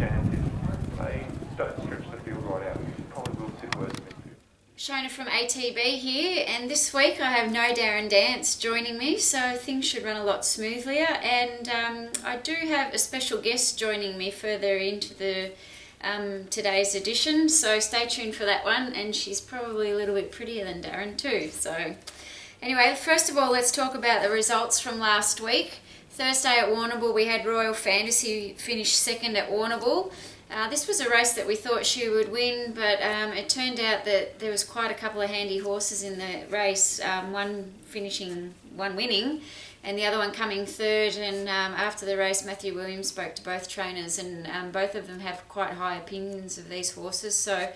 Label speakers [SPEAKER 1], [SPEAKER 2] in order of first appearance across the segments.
[SPEAKER 1] chance if they don't stretch the field right out. You probably will sit worse midfield.
[SPEAKER 2] Shona from ATB here, and this week I have no Darren Dance joining me, so things should run a lot smoother. And I do have a special guest joining me further into the today's edition, so stay tuned for that one. And she's probably a little bit prettier than Darren too. So anyway, first of all, let's talk about the results from last week. Thursday at Warrnambool, we had Royal Fantasy finish second at Warrnambool. This was a race that we thought she would win, but it turned out that there was quite a couple of handy horses in the race, one winning, and the other one coming third. And after the race, Matthew Williams spoke to both trainers, and both of them have quite high opinions of these horses. So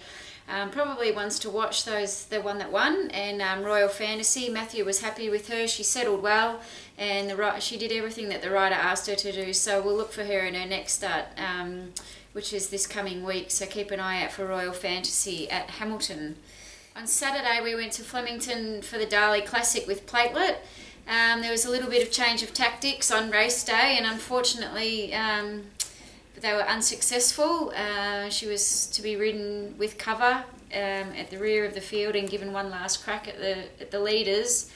[SPEAKER 2] probably ones to watch, the one that won. And Royal Fantasy, Matthew was happy with her. She settled well, and she did everything that the rider asked her to do. So we'll look for her in her next start, which is this coming week, so keep an eye out for Royal Fantasy at Hamilton. On Saturday we went to Flemington for the Darley Classic with Platelet. There was a little bit of change of tactics on race day, and unfortunately they were unsuccessful. She was to be ridden with cover at the rear of the field and given one last crack at the leaders.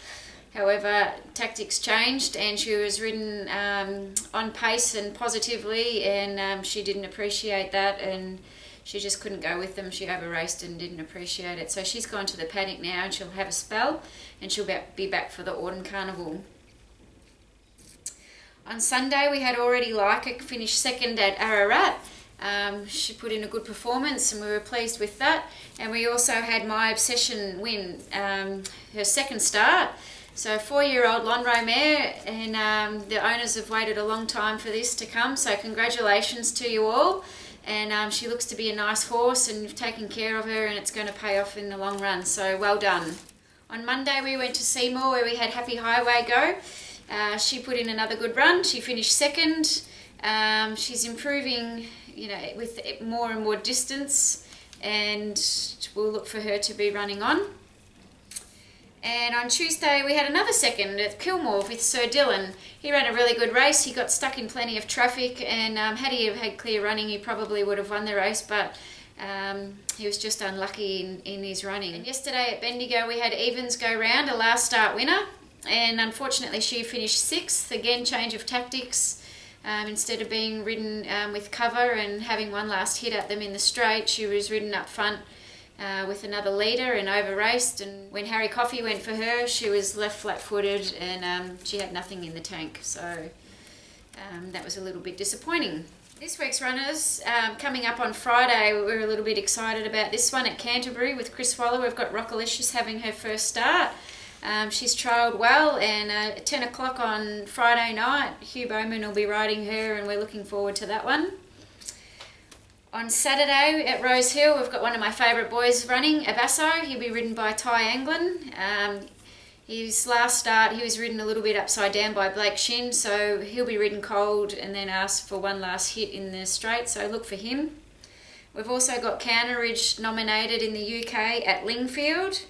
[SPEAKER 2] However, tactics changed, and she was ridden on pace and positively, and she didn't appreciate that, and she just couldn't go with them. She over-raced and didn't appreciate it. So she's gone to the paddock now, and she'll have a spell, and she'll be back for the Autumn Carnival. On Sunday, we had Already Leica finish second at Ararat. She put in a good performance, and we were pleased with that. And we also had My Obsession win her second start. So 4-year-old Lonhro mare, and the owners have waited a long time for this to come, so congratulations to you all. And she looks to be a nice horse, and you've taken care of her, and it's going to pay off in the long run, so well done. On Monday we went to Seymour, where we had Happy Highway go. She put in another good run. She finished second. She's improving, with more and more distance, and we'll look for her to be running on. And on Tuesday we had another second at Kilmore with Sir Dylan. He ran a really good race. He got stuck in plenty of traffic, and had he had clear running, he probably would have won the race, but he was just unlucky in his running. And yesterday at Bendigo we had Evans go round, a last start winner, and unfortunately she finished sixth. Again, change of tactics. Instead of being ridden with cover and having one last hit at them in the straight, she was ridden up front with another leader and over-raced. And when Harry Coffey went for her, she was left flat-footed, and she had nothing in the tank. So that was a little bit disappointing. This week's runners, coming up on Friday, we're a little bit excited about this one at Canterbury with Chris Waller. We've got Rockalicious having her first start. She's trialled well, and at 10 o'clock on Friday night, Hugh Bowman will be riding her, and we're looking forward to that one. On Saturday at Rose Hill, we've got one of my favourite boys running, Abasso. He'll be ridden by Ty Anglin. His last start, he was ridden a little bit upside down by Blake Shin, so he'll be ridden cold and then asked for one last hit in the straight, so look for him. We've also got Counterridge nominated in the UK at Lingfield.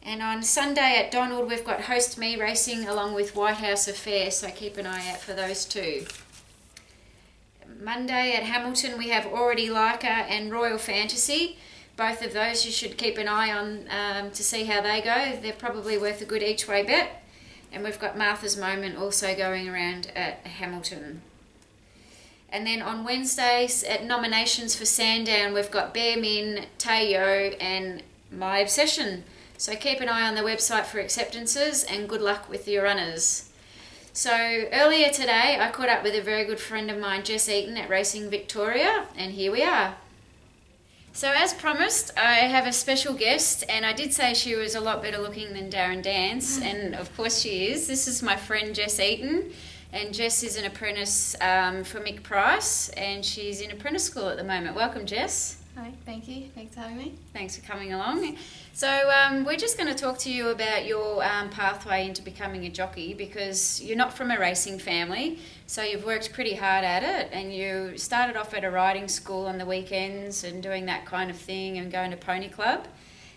[SPEAKER 2] And on Sunday at Donald, we've got Host Me racing along with White House Affair, so keep an eye out for those two. Monday at Hamilton, we have Already Leica and Royal Fantasy. Both of those you should keep an eye on to see how they go. They're probably worth a good each way bet. And we've got Martha's Moment also going around at Hamilton. And then on Wednesdays at nominations for Sandown, we've got Bear Min, Tayo and My Obsession. So keep an eye on the website for acceptances, and good luck with your runners. So earlier today I caught up with a very good friend of mine, Jess Eaton at Racing Victoria, and here we are. So as promised, I have a special guest, and I did say she was a lot better looking than Darren Dance, and of course she is. This is my friend Jess Eaton, and Jess is an apprentice for Mick Price, and she's in apprentice school at the moment. Welcome, Jess.
[SPEAKER 3] Hi, thank you. Thanks for having me.
[SPEAKER 2] Thanks for coming along. So we're just going to talk to you about your pathway into becoming a jockey, because you're not from a racing family, so you've worked pretty hard at it, and you started off at a riding school on the weekends and doing that kind of thing and going to Pony Club,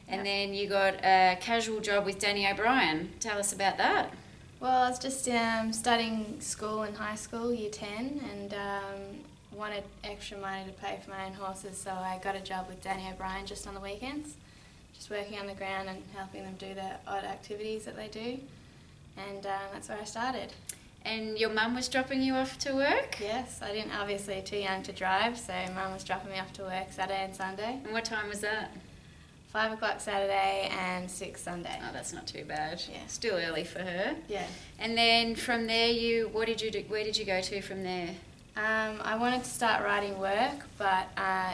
[SPEAKER 2] and then you got a casual job with Danny O'Brien. Tell us about that.
[SPEAKER 3] Well, I was just studying school in high school, year 10, and wanted extra money to pay for my own horses, so I got a job with Danny O'Brien just on the weekends, just working on the ground and helping them do the odd activities that they do, and that's where I started.
[SPEAKER 2] And your mum was dropping you off to work?
[SPEAKER 3] Yes, I didn't, obviously too young to drive, so Mum was dropping me off to work Saturday and Sunday.
[SPEAKER 2] And what time was that?
[SPEAKER 3] 5 o'clock Saturday and 6 Sunday.
[SPEAKER 2] Oh, that's not too bad.
[SPEAKER 3] Yeah.
[SPEAKER 2] Still early for her.
[SPEAKER 3] Yeah.
[SPEAKER 2] And then from there, what did you do? Where did you go to from there?
[SPEAKER 3] I wanted to start riding work, but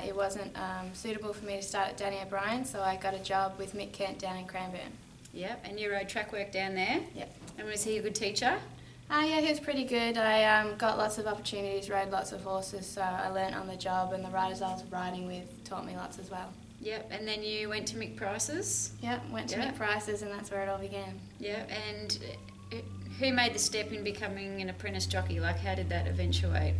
[SPEAKER 3] it wasn't suitable for me to start at Danny O'Brien, so I got a job with Mick Kent down in Cranbourne.
[SPEAKER 2] Yep. And you rode track work down there?
[SPEAKER 3] Yep.
[SPEAKER 2] And was he a good teacher?
[SPEAKER 3] Yeah, he was pretty good. I got lots of opportunities, rode lots of horses, so I learnt on the job, and the riders I was riding with taught me lots as well.
[SPEAKER 2] Yep. And then you went to Mick Price's?
[SPEAKER 3] Yep, went to Mick Price's, and that's where it all began.
[SPEAKER 2] Yep. And who made the step in becoming an apprentice jockey? Like, how did that eventuate?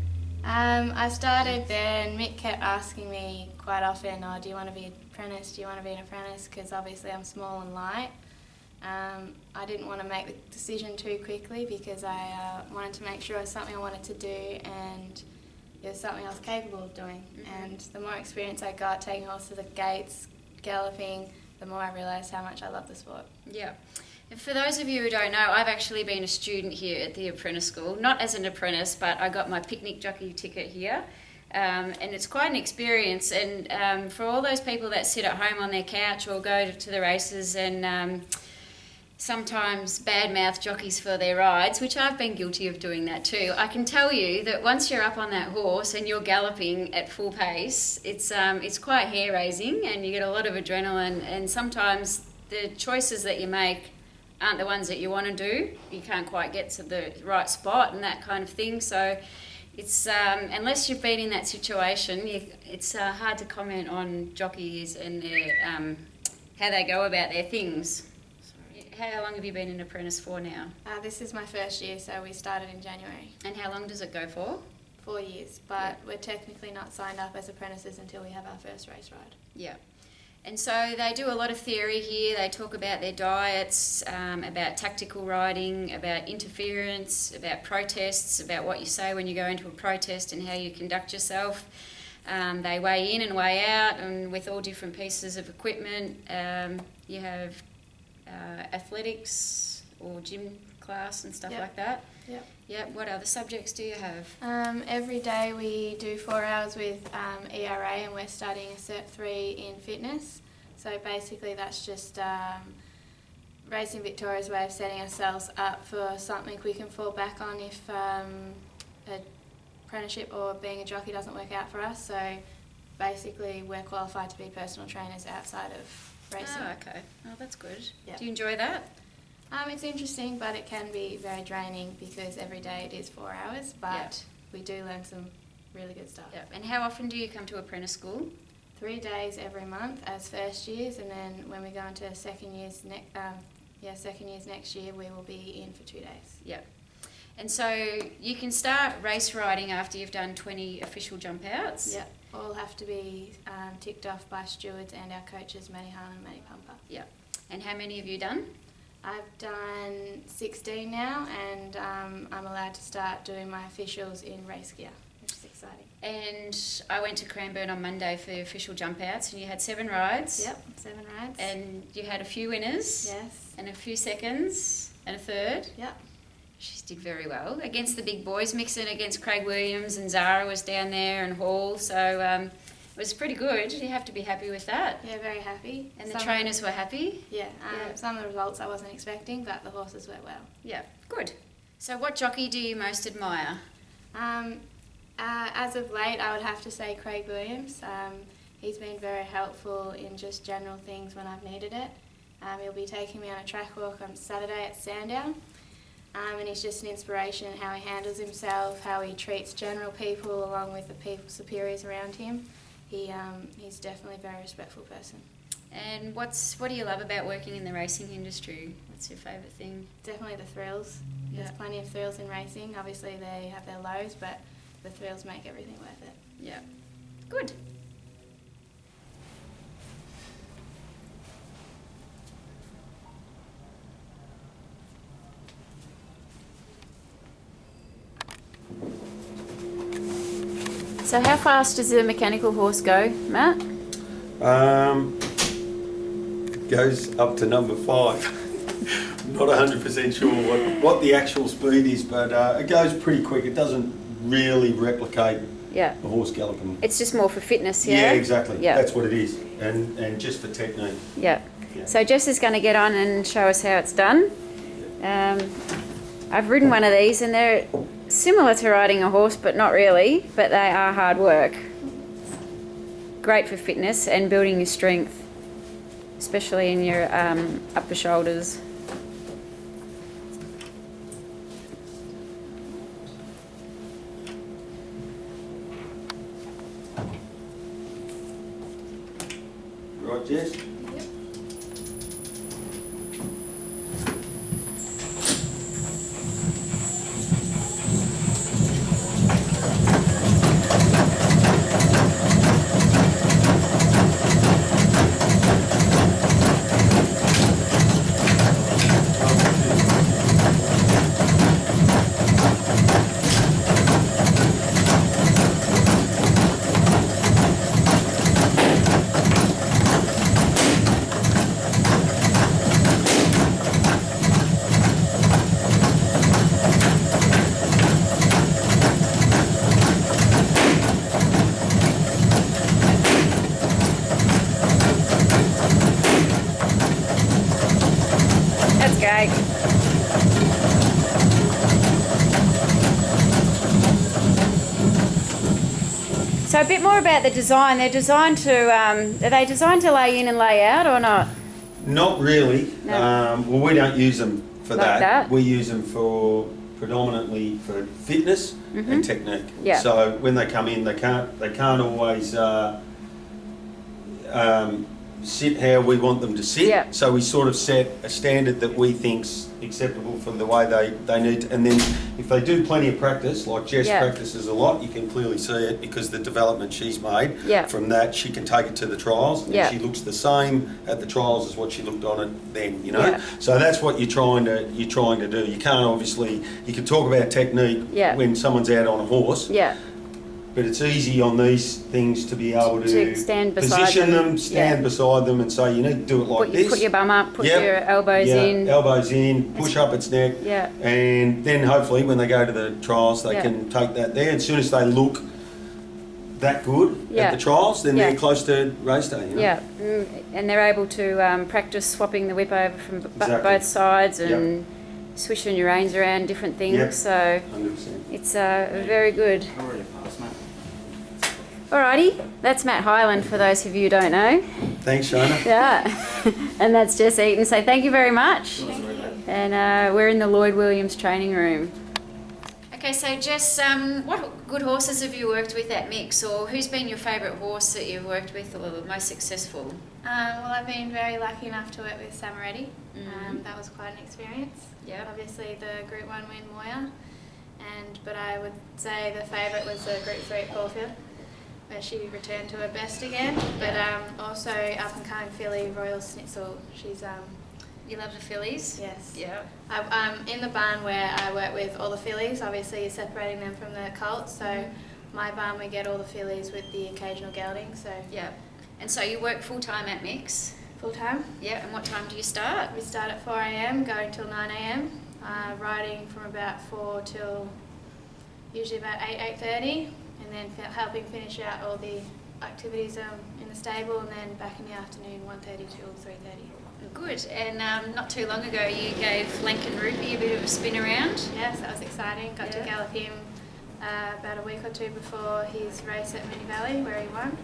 [SPEAKER 3] I started there, and Mick kept asking me quite often, do you want to be an apprentice, do you want to be an apprentice, because obviously I'm small and light. I didn't want to make the decision too quickly because I wanted to make sure it was something I wanted to do and it was something I was capable of doing. Mm-hmm. And the more experience I got taking horses at gates, galloping, the more I realised how much I love the sport.
[SPEAKER 2] Yeah. And for those of you who don't know, I've actually been a student here at the Apprentice School, not as an apprentice, but I got my picnic jockey ticket here. And it's quite an experience, and for all those people that sit at home on their couch or go to the races and sometimes badmouth jockeys for their rides, which I've been guilty of doing that too. I can tell you that once you're up on that horse and you're galloping at full pace, it's quite hair-raising and you get a lot of adrenaline, and sometimes the choices that you make aren't the ones that you want to do. You can't quite get to the right spot and that kind of thing. So it's unless you've been in that situation, it's hard to comment on jockeys and their how they go about their things. How long have you been an apprentice for now?
[SPEAKER 3] This is my first year, so we started in January.
[SPEAKER 2] And how long does it go for?
[SPEAKER 3] 4 years, but we're technically not signed up as apprentices until we have our first race ride.
[SPEAKER 2] Yeah. And so they do a lot of theory here. They talk about their diets, about tactical riding, about interference, about protests, about what you say when you go into a protest and how you conduct yourself. They weigh in and weigh out, and with all different pieces of equipment. You have athletics or gym class and stuff like that.
[SPEAKER 3] Yep.
[SPEAKER 2] Yep. What other subjects do you have?
[SPEAKER 3] Every day we do 4 hours with ERA, and we're studying a Cert 3 in fitness. So basically that's just Racing Victoria's way of setting ourselves up for something we can fall back on if an apprenticeship or being a jockey doesn't work out for us. So basically we're qualified to be personal trainers outside of racing.
[SPEAKER 2] Oh, okay. Oh, that's good.
[SPEAKER 3] Yep.
[SPEAKER 2] Do you enjoy that?
[SPEAKER 3] It's interesting, but it can be very draining because every day it is 4 hours, but we do learn some really good stuff.
[SPEAKER 2] Yep. And how often do you come to apprentice school?
[SPEAKER 3] 3 days every month as first years, and then when we go into second years next year, we will be in for 2 days.
[SPEAKER 2] Yep. And so you can start race riding after you've done 20 official jump outs?
[SPEAKER 3] Yep. All have to be ticked off by stewards and our coaches, Matty Hahn and Matty Pumper.
[SPEAKER 2] Yep. And how many have you done?
[SPEAKER 3] I've done 16 now, and I'm allowed to start doing my officials in race gear, which is exciting.
[SPEAKER 2] And I went to Cranbourne on Monday for the official jump outs, and you had 7 rides.
[SPEAKER 3] Yep, 7 rides.
[SPEAKER 2] And you had a few winners.
[SPEAKER 3] Yes.
[SPEAKER 2] And a few seconds, and a third.
[SPEAKER 3] Yep.
[SPEAKER 2] She did very well against the big boys, mixing against Craig Williams, and Zara was down there, and Hall. So it was pretty good. You have to be happy with that.
[SPEAKER 3] Yeah, very happy.
[SPEAKER 2] And the trainers were happy?
[SPEAKER 3] Yeah, some of the results I wasn't expecting, but the horses went well.
[SPEAKER 2] Yeah, good. So what jockey do you most admire?
[SPEAKER 3] As of late, I would have to say Craig Williams. He's been very helpful in just general things when I've needed it. He'll be taking me on a track walk on Saturday at Sandown. And he's just an inspiration in how he handles himself, how he treats general people along with the people superiors around him. He's definitely a very respectful person.
[SPEAKER 2] And what do you love about working in the racing industry? What's your favourite thing?
[SPEAKER 3] Definitely the thrills.
[SPEAKER 2] Yeah.
[SPEAKER 3] There's plenty of thrills in racing. Obviously they have their lows, but the thrills make everything worth it.
[SPEAKER 2] Yeah. Good. So how fast does the mechanical horse go, Matt?
[SPEAKER 4] Goes up to number 5. Not 100% sure what the actual speed is, but it goes pretty quick. It doesn't really replicate
[SPEAKER 2] Yeah.
[SPEAKER 4] a horse galloping.
[SPEAKER 2] It's just more for fitness, yeah?
[SPEAKER 4] Yeah, exactly.
[SPEAKER 2] Yeah.
[SPEAKER 4] That's what it is, and just for technique.
[SPEAKER 2] Yeah.
[SPEAKER 4] Yeah.
[SPEAKER 2] So Jess is going to get on and show us how it's done. I've ridden one of these and they're similar to riding a horse, but not really, but they are hard work. Great for fitness and building your strength, especially in your upper shoulders.
[SPEAKER 4] Right, Jess?
[SPEAKER 2] That's great. So a bit more about the design. They're designed to, are they designed to lay in and lay out or not?
[SPEAKER 4] Not really.
[SPEAKER 2] No.
[SPEAKER 4] Well, we don't use them for
[SPEAKER 2] Like that?
[SPEAKER 4] We use them for predominantly for fitness and technique.
[SPEAKER 2] Yeah.
[SPEAKER 4] So when they come in, they can't always sit how we want them to sit.
[SPEAKER 2] Yeah.
[SPEAKER 4] So we sort of set a standard that we think's acceptable for the way they need to, and then if they do plenty of practice, like Jess
[SPEAKER 2] Yeah.
[SPEAKER 4] practices a lot, you can clearly see it because the development she's made
[SPEAKER 2] Yeah.
[SPEAKER 4] from that, she can take it to the trials and
[SPEAKER 2] Yeah.
[SPEAKER 4] she looks the same at the trials as what she looked on it then, you know.
[SPEAKER 2] Yeah.
[SPEAKER 4] So that's what you're trying to do. You can't obviously, you can talk about technique
[SPEAKER 2] Yeah.
[SPEAKER 4] when someone's out on a horse,
[SPEAKER 2] Yeah.
[SPEAKER 4] but it's easy on these things to be able
[SPEAKER 2] To stand beside
[SPEAKER 4] position
[SPEAKER 2] them.
[SPEAKER 4] them, stand
[SPEAKER 2] Yeah.
[SPEAKER 4] beside them and say, you need to do it like this.
[SPEAKER 2] Put your bum up, put
[SPEAKER 4] Yep.
[SPEAKER 2] your elbows
[SPEAKER 4] Yeah,
[SPEAKER 2] in.
[SPEAKER 4] elbows in, push up its neck.
[SPEAKER 2] Yeah.
[SPEAKER 4] And then hopefully when they go to the trials, they
[SPEAKER 2] Yeah.
[SPEAKER 4] can take that there. As soon as they look that good
[SPEAKER 2] Yeah.
[SPEAKER 4] at the trials, then
[SPEAKER 2] Yeah.
[SPEAKER 4] they're close to race day, you know?
[SPEAKER 2] Yeah, and they're able to practice swapping the whip over from
[SPEAKER 4] Exactly.
[SPEAKER 2] both sides and swishing your reins around, different things.
[SPEAKER 4] Yep.
[SPEAKER 2] So
[SPEAKER 4] 100%.
[SPEAKER 2] it's very good.
[SPEAKER 5] Already passed, mate.
[SPEAKER 2] Alrighty, that's Matt Highland for those of you who don't know.
[SPEAKER 4] Thanks, Shona.
[SPEAKER 2] Yeah, and that's Jess Eaton. So thank you very much. And we're in the Lloyd Williams training room. Okay, so Jess, what good horses have you worked with at Mix, or who's been your favourite horse that you've worked with, or the most successful?
[SPEAKER 3] Well, I've been very lucky enough to work with Samaretti.
[SPEAKER 2] Mhm.
[SPEAKER 3] That was quite an experience.
[SPEAKER 2] Yep.
[SPEAKER 3] Obviously the Group 1 win Moya, but I would say the favourite was the Group 3 at Caulfield, where she returned to her best again. But also up and coming filly Royal Schnitzel. She's
[SPEAKER 2] You love the fillies?
[SPEAKER 3] yes.
[SPEAKER 2] Yeah.
[SPEAKER 3] In the barn where I work with all the fillies, obviously you're separating them from the colts. So my barn we get all the fillies with the occasional gelding. So
[SPEAKER 2] Yeah. And so you work full time at Mix?
[SPEAKER 3] full time.
[SPEAKER 2] Yeah. And what time do you start?
[SPEAKER 3] We start at 4 a.m, go until 9 a.m, riding from about 4 till usually about 8:30, and then helping finish out all the activities in the stable, and then back in the afternoon 1:30 till 3:30.
[SPEAKER 2] Good. And not too long ago you gave Lankan Rupee a bit of a spin around.
[SPEAKER 3] Yes, that was exciting. Got to
[SPEAKER 2] Yeah.
[SPEAKER 3] gallop him about a week or two before his race at Moonee Valley, where he won.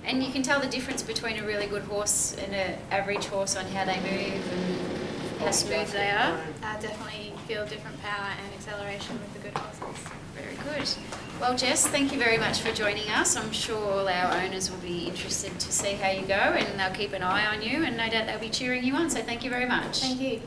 [SPEAKER 2] And you can tell the difference between a really good horse and an average horse on how they move and how smooth they are.
[SPEAKER 3] Definitely feel different power and acceleration with the good horses.
[SPEAKER 2] Very good. Well, Jess, thank you very much for joining us. I'm sure all our owners will be interested to see how you go, and they'll keep an eye on you, and no doubt they'll be cheering you on. So thank you very much.
[SPEAKER 3] Thank you.